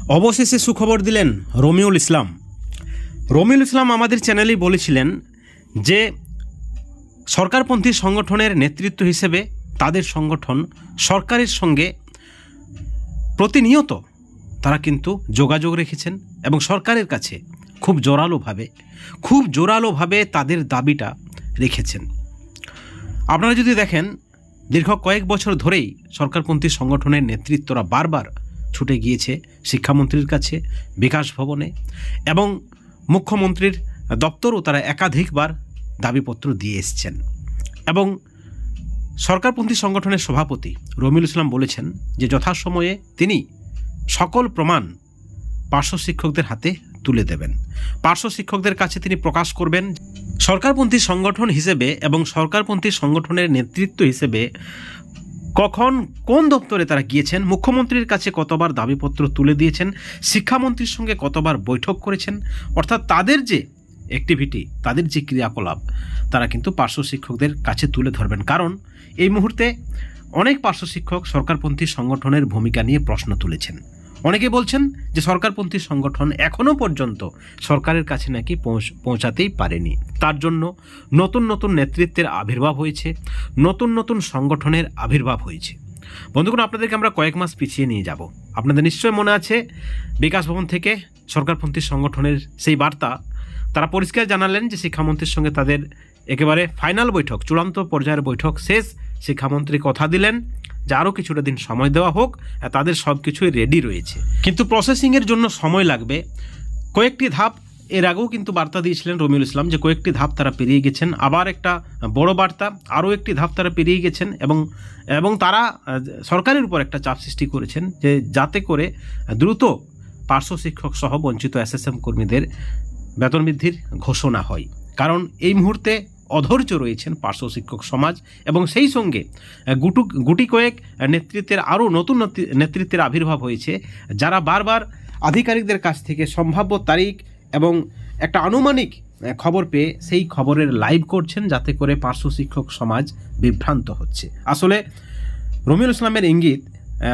অবশেষে সুখবর দিলেন রমিউল ইসলাম। রমিউল ইসলাম আমাদের চ্যানেলেই বলেছিলেন যে সরকারপন্থী সংগঠনের নেতৃত্ব হিসেবে তাদের সংগঠন সরকারের সঙ্গে প্রতিনিয়ত তারা কিন্তু যোগাযোগ রেখেছেন এবং সরকারের কাছে খুব জোরালোভাবে তাদের দাবিটা রেখেছেন। আপনারা যদি দেখেন দীর্ঘ কয়েক বছর ধরেই সরকারপন্থী সংগঠনের নেতৃত্বরা বারবার ছুটে গিয়েছে শিক্ষামন্ত্রীর কাছে, বিকাশ ভবনে, এবং মুখ্যমন্ত্রীর দপ্তরও তারা একাধিকবার দাবিপত্র দিয়ে এসছেন। এবং সরকারপন্থী সংগঠনের সভাপতি রমিউল ইসলাম বলেছেন যে যথাসময়ে তিনি সকল প্রমাণ পার্শ্ব শিক্ষকদের হাতে তুলে দেবেন, পার্শ্ব শিক্ষকদের কাছে তিনি প্রকাশ করবেন সরকারপন্থী সংগঠন হিসেবে এবং সরকারপন্থী সংগঠনের নেতৃত্ব হিসেবে কখন কোন দপ্তরে তারা গিয়েছেন, মুখ্যমন্ত্রীর কাছে কতবার দাবিপত্র তুলে দিয়েছেন, শিক্ষামন্ত্রীর সঙ্গে কতবার বৈঠক করেছেন। অর্থাৎ তাদের যে অ্যাক্টিভিটি, তাদের যে ক্রিয়াকলাপ তারা কিন্তু পার্শ্ব শিক্ষকদের কাছে তুলে ধরবেন। কারণ এই মুহূর্তে অনেক পার্শ্ব শিক্ষক সরকারপন্থী সংগঠনের ভূমিকা নিয়ে প্রশ্ন তুলেছেন। অনেকে বলছেন যে সরকারপন্থী সংগঠন এখনও পর্যন্ত সরকারের কাছে নাকি পৌঁছাতেই পারেনি। তার জন্য নতুন নতুন নেতৃত্বের আবির্ভাব হয়েছে, নতুন নতুন সংগঠনের আবির্ভাব হয়েছে। বন্ধুগণ, আপনাদেরকে আমরা কয়েক মাস পিছিয়ে নিয়ে যাব। আপনাদের নিশ্চয় মনে আছে বিকাশ ভবন থেকে সরকারপন্থী সংগঠনের সেই বার্তা তারা পরিষ্কার জানালেন যে শিক্ষামন্ত্রীর সঙ্গে তাদের একেবারে ফাইনাল বৈঠক, চূড়ান্ত পর্যায়ের বৈঠক শেষ। শিক্ষামন্ত্রী কথা দিলেন যে আরও কিছুটা দিন সময় দেওয়া হোক, তাদের সব কিছুই রেডি রয়েছে, কিন্তু প্রসেসিংয়ের জন্য সময় লাগবে। কয়েকটি ধাপ এর আগেও কিন্তু বার্তা দিয়েছিলেন রমিউল ইসলাম যে কয়েকটি ধাপ তারা পেরিয়ে গেছেন। আবার একটা বড় বার্তা, আরও একটি ধাপ তারা পেরিয়ে গেছেন এবং তারা সরকারের উপর একটা চাপ সৃষ্টি করেছেন যে যাতে করে দ্রুত পার্শ্ব শিক্ষক সহ বঞ্চিত এসএসএম কর্মীদের বেতন বৃদ্ধির ঘোষণা হয়। কারণ এই মুহূর্তে অধৈর্য রয়েছেন পার্শ্ব শিক্ষক সমাজ এবং সেই সঙ্গে গুটি কয়েক নেতৃত্বের আরও নতুন নেতৃত্বের আবির্ভাব হয়েছে, যারা বারবার আধিকারিকদের কাছ থেকে সম্ভাব্য তারিখ এবং একটা আনুমানিক খবর পেয়ে সেই খবরের লাইভ করছেন, যাতে করে পার্শ্ব শিক্ষক সমাজ বিভ্রান্ত হচ্ছে। আসলে রমিউল ইসলামের ইঙ্গিত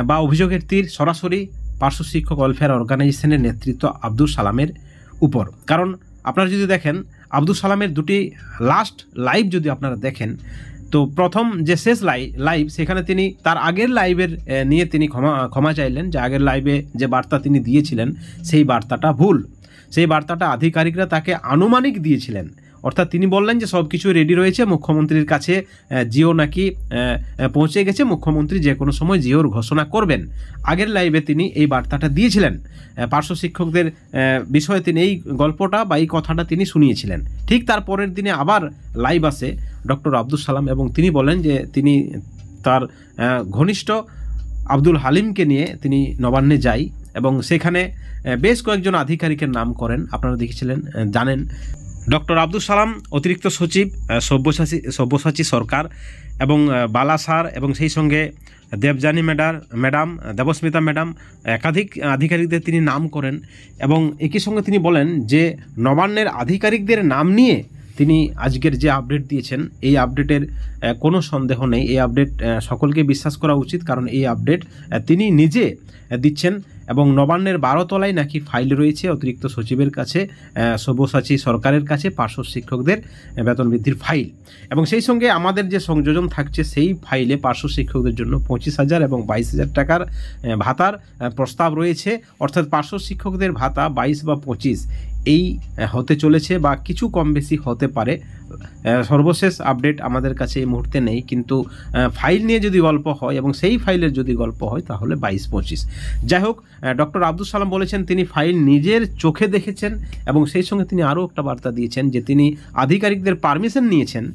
বা অভিযোগের তীর সরাসরি পার্শ্ব শিক্ষক ওয়েলফেয়ার অর্গানাইজেশনের নেতৃত্ব আব্দুল সালামের উপর। কারণ আপনারা যদি দেখেন আব্দুল সালামের দুটি লাস্ট লাইভ যদি আপনারা দেখেন, তো প্রথম যে শেষ লাইভ সেখানে তিনি তার আগের লাইভের নিয়ে তিনি ক্ষমা চাইলেন যে আগের লাইভে যে বার্তা তিনি দিয়েছিলেন সেই বার্তাটা ভুল, সেই বার্তাটা আধিকারিকরা তাকে আনুমানিক দিয়েছিলেন। অর্থাৎ তিনি বললেন যে সব কিছু রেডি রয়েছে, মুখ্যমন্ত্রীর কাছে জিও নাকি পৌঁছে গেছে, মুখ্যমন্ত্রী যে কোনো সময় জিওর ঘোষণা করবেন। আগের লাইভে তিনি এই বার্তাটা দিয়েছিলেন, পার্শ্ব শিক্ষকদের বিষয়ে তিনি এই গল্পটা বা এই কথাটা তিনি শুনিয়েছিলেন। ঠিক তার পরের দিনে আবার লাইভ আসে ডক্টর আব্দুল সালাম এবং তিনি বলেন যে তিনি তার ঘনিষ্ঠ আব্দুল হালিমকে নিয়ে তিনি নবান্নে যাই এবং সেখানে বেশ কয়েকজন আধিকারিকের নাম করেন। আপনারা দেখেছিলেন, জানেন, ডক্টর আব্দুল সালাম, অতিরিক্ত সচিব সব্যসাচী সরকার এবং বালা স্যার এবং সেই সঙ্গে দেবযানী ম্যাডাম, দেবস্মিতা ম্যাডাম, একাধিক আধিকারিকদের তিনি নাম করেন এবং একই সঙ্গে তিনি বলেন যে নবান্নের আধিকারিকদের নাম নিয়ে তিনি আজকের যে আপডেট দিয়েছেন এই আপডেটের কোনো সন্দেহ নেই, এই আপডেট সকলকে বিশ্বাস করা উচিত, কারণ এই আপডেট তিনি নিজে দিচ্ছেন। এবং নবান্নের 12 তলায় নাকি ফাইল রয়েছে অতিরিক্ত সচিবের কাছে, সব্যসাচী সরকারের কাছে পার্শ্ব শিক্ষকদের বেতন বৃদ্ধির ফাইল, এবং সেই সঙ্গে আমাদের যে সংযোজন থাকছে সেই ফাইলে পার্শ্ব শিক্ষকদের জন্য 25,000 এবং 22,000 টাকার ভাতার প্রস্তাব রয়েছে। অর্থাৎ পার্শ্ব শিক্ষকদের ভাতা 22 বা 25 এই হতে চলেছে বা কিছু কম বেশি হতে পারে। সর্বশেষ আপডেট আমাদের কাছে এই মুহূর্তে নেই, কিন্তু ফাইল নিয়ে যদি গল্প হয় এবং সেই ফাইলের যদি গল্প হয় তাহলে 22-25। যাই হোক, ডক্টর আব্দুল সালাম বলেছেন তিনি ফাইল নিজের চোখে দেখেছেন এবং সেই সঙ্গে তিনি আরও একটা বার্তা দিয়েছেন যে তিনি আধিকারিকদের পারমিশন নিয়েছেন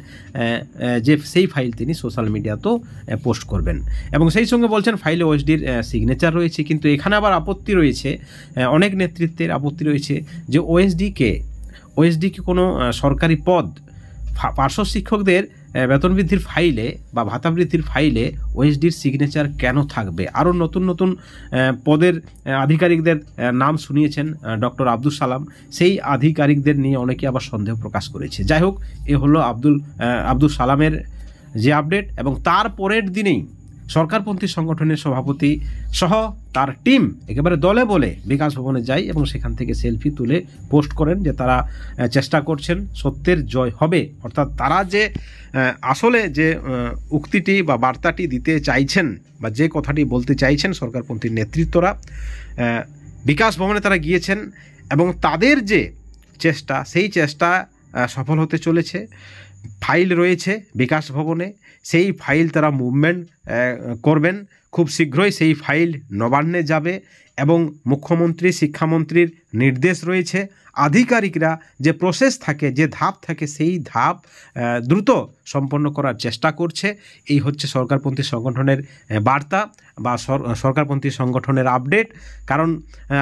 যে সেই ফাইল তিনি সোশ্যাল মিডিয়াতেও পোস্ট করবেন এবং সেই সঙ্গে বলছেন ফাইলে ওএসডির সিগনেচার রয়েছে। কিন্তু এখানে আবার আপত্তি রয়েছে, অনেক নেতৃত্বের আপত্তি রয়েছে যে ওএসডিকে কোনো সরকারি পদ পার্শ্ব শিক্ষকদের বেতন বৃদ্ধির ফাইলে বা ভাতা বৃদ্ধির ফাইলে ওএসডির সিগনেচার কেন থাকবে। আরও নতুন নতুন পদের আধিকারিকদের নাম শুনিয়েছেন ডক্টর আব্দুল সালাম, সেই আধিকারিকদের নিয়ে অনেকে আবার সন্দেহ প্রকাশ করেছে। যাই হোক, এ হলো আব্দুল সালামের যে আপডেট এবং তার পরের দিনেই সরকারপন্থী সংগঠনের সভাপতি সহ তার টিম একেবারে দলে বলে বিকাশ ভবনে যায় এবং সেখান থেকে সেলফি তুলে পোস্ট করেন যে তারা চেষ্টা করছেন সত্যের জয় হবে। অর্থাৎ তারা যে আসলে যে উক্তিটি বা বার্তাটি দিতে চাইছেন বা যে কথাটি বলতে চাইছেন সরকারপন্থী নেতৃত্বরা, বিকাশ ভবনে তারা গিয়েছেন এবং তাদের যে চেষ্টা সেই চেষ্টা সফল হতে চলেছে। ফাইল রয়েছে বিকাশ ভবনে, সেই ফাইল তারা মুভমেন্ট করবেন। খুব শীঘ্রই সেই ফাইল নবান্নে যাবে এবং মুখ্যমন্ত্রী শিক্ষামন্ত্রীর নির্দেশ রয়েছে। আধিকারিকরা যে প্রসেস থাকে, যে ধাপ থাকে, সেই ধাপ দ্রুত সম্পন্ন করার চেষ্টা করছে। এই হচ্ছে সরকারপন্থী সংগঠনের বার্তা বা সরকারপন্থী সংগঠনের আপডেট। কারণ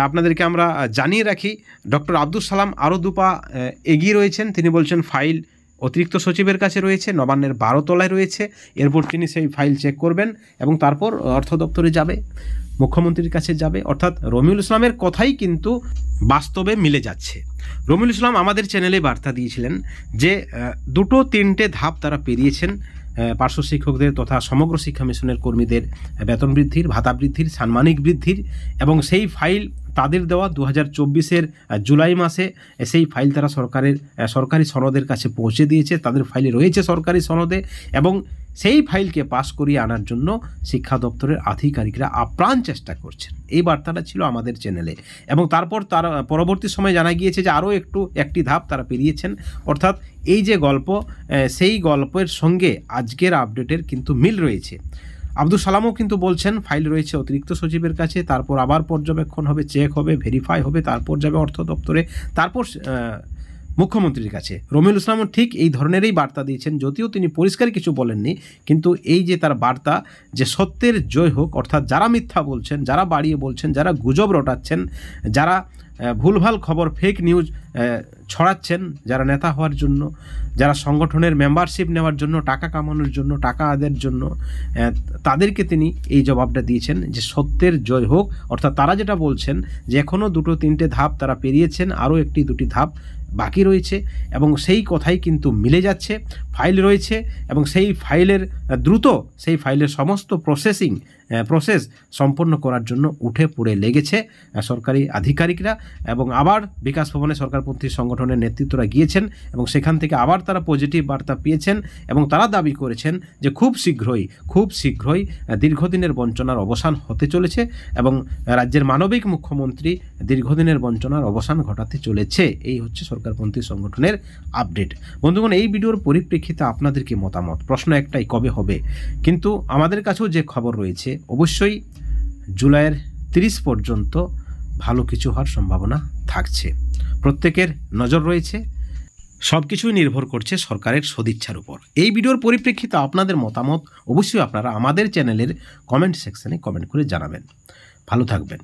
আপনাদেরকে আমরা জানিয়ে রাখি, ডক্টর আব্দুল সালাম আরও দুপা এগিয়ে রয়েছেন। তিনি বলছেন ফাইল অতিরিক্ত সচিবের কাছে রয়েছে, নবান্নের 12 তলায় রয়েছে। এরপর তিনি সেই ফাইল চেক করবেন এবং তারপর অর্থ দপ্তরে যাবে, মুখ্যমন্ত্রীর কাছে যাবে। অর্থাৎ রমিউল ইসলামের কথাই কিন্তু বাস্তবে মিলে যাচ্ছে। রমিউল ইসলাম আমাদের চ্যানেলে বার্তা দিয়েছিলেন যে 2-3টে ধাপ তারা পেরিয়েছেন পার্শ্ব শিক্ষকদের তথা সমগ্র শিক্ষা মিশনের কর্মীদের বেতন বৃদ্ধির, ভাতা বৃদ্ধির, সাম্মানিক বৃদ্ধির, এবং সেই ফাইল তাদের দেওয়া 2024-এর জুলাই মাসে সেই ফাইল তারা সরকারি সনদের কাছে পৌঁছে দিয়েছে। তাদের ফাইলে রয়েছে সরকারি সনদে এবং সেই ফাইলকে পাস করিয়ে আনার জন্য শিক্ষা দপ্তরের আধিকারিকরা আপ্রাণ চেষ্টা করছেন। এই বার্তাটা ছিল আমাদের চ্যানেলে এবং তারপর তার পরবর্তী সময় জানা গিয়েছে যে আরও একটি ধাপ তারা পেরিয়েছেন। অর্থাৎ এই যে গল্প, সেই গল্পের সঙ্গে আজকের আপডেটের কিন্তু মিল রয়েছে। আব্দুল সালামও কিন্তু বলছেন ফাইল রয়েছে অতিরিক্ত সচিবের কাছে, তারপর আবার পর্যবেক্ষণ হবে, চেক হবে, ভেরিফাই হবে, তারপর যাবে অর্থ দপ্তরে, তারপর মুখ্যমন্ত্রীর কাছে। রমিউল ইসলামও ঠিক এই ধরনেরই বার্তা দিয়েছেন, যদিও তিনি পরিষ্কার কিছু বলেননি। কিন্তু এই যে তার বার্তা যে সত্যের জয় হোক, অর্থাৎ যারা মিথ্যা বলছেন, যারা বাড়িয়ে বলছেন, যারা গুজব রটাচ্ছেন, যারা ভুলভাল খবর ফেক নিউজ ছড়াচ্ছেন, যারা নেতা হওয়ার জন্য, যারা সংগঠনের মেম্বারশিপ নেওয়ার জন্য, টাকা কামানোর জন্য, টাকা আদায়ের জন্য, তাদেরকে তিনি এই জবাবটা দিয়েছেন যে সত্যের জয় হোক। অর্থাৎ তারা যেটা বলছেন যে এখনও 2-3টে ধাপ তারা পেরিয়েছেন, আরও 1-2টি ধাপ বাকি রয়েছে এবং সেই কথাই কিন্তু মিলে যাচ্ছে। ফাইল রয়েছে এবং সেই ফাইলের দ্রুত সেই ফাইলের সমস্ত প্রসেস সম্পন্ন করার জন্য উঠে পড়ে লেগেছে সরকারি আধিকারিকরা। এবং আবার বিকাশ ভবনে সরকারপন্থী সংগঠনের নেতৃত্বরা গিয়েছেন এবং সেখান থেকে আবার তারা পজিটিভ বার্তা পেয়েছেন এবং তারা দাবি করেছেন যে খুব শীঘ্রই দীর্ঘদিনের বঞ্চনার অবসান হতে চলেছে এবং রাজ্যের মানবিক মুখ্যমন্ত্রী দীর্ঘদিনের বঞ্চনার অবসান ঘটাতে চলেছে। এই হচ্ছে সরকারপন্থী সংগঠনের আপডেট। বন্ধুগণ, এই ভিডিওর পরিপ্রেক্ষিতে আপনাদের কি মতামত? প্রশ্ন একটাই, কবে হবে? কিন্তু আমাদের কাছেও যে খবর রয়েছে, অবশ্যই জুলাইয়ের 30 পর্যন্ত ভালো কিছু হওয়ার সম্ভাবনা থাকছে। প্রত্যেকের নজর রয়েছে, সব কিছুই নির্ভর করছে সরকারের সদিচ্ছার উপর। এই ভিডিওর পরিপ্রেক্ষিতে আপনাদের মতামত অবশ্যই আপনারা আমাদের চ্যানেলের কমেন্ট সেকশনে কমেন্ট করে জানাবেন। ভালো থাকবেন।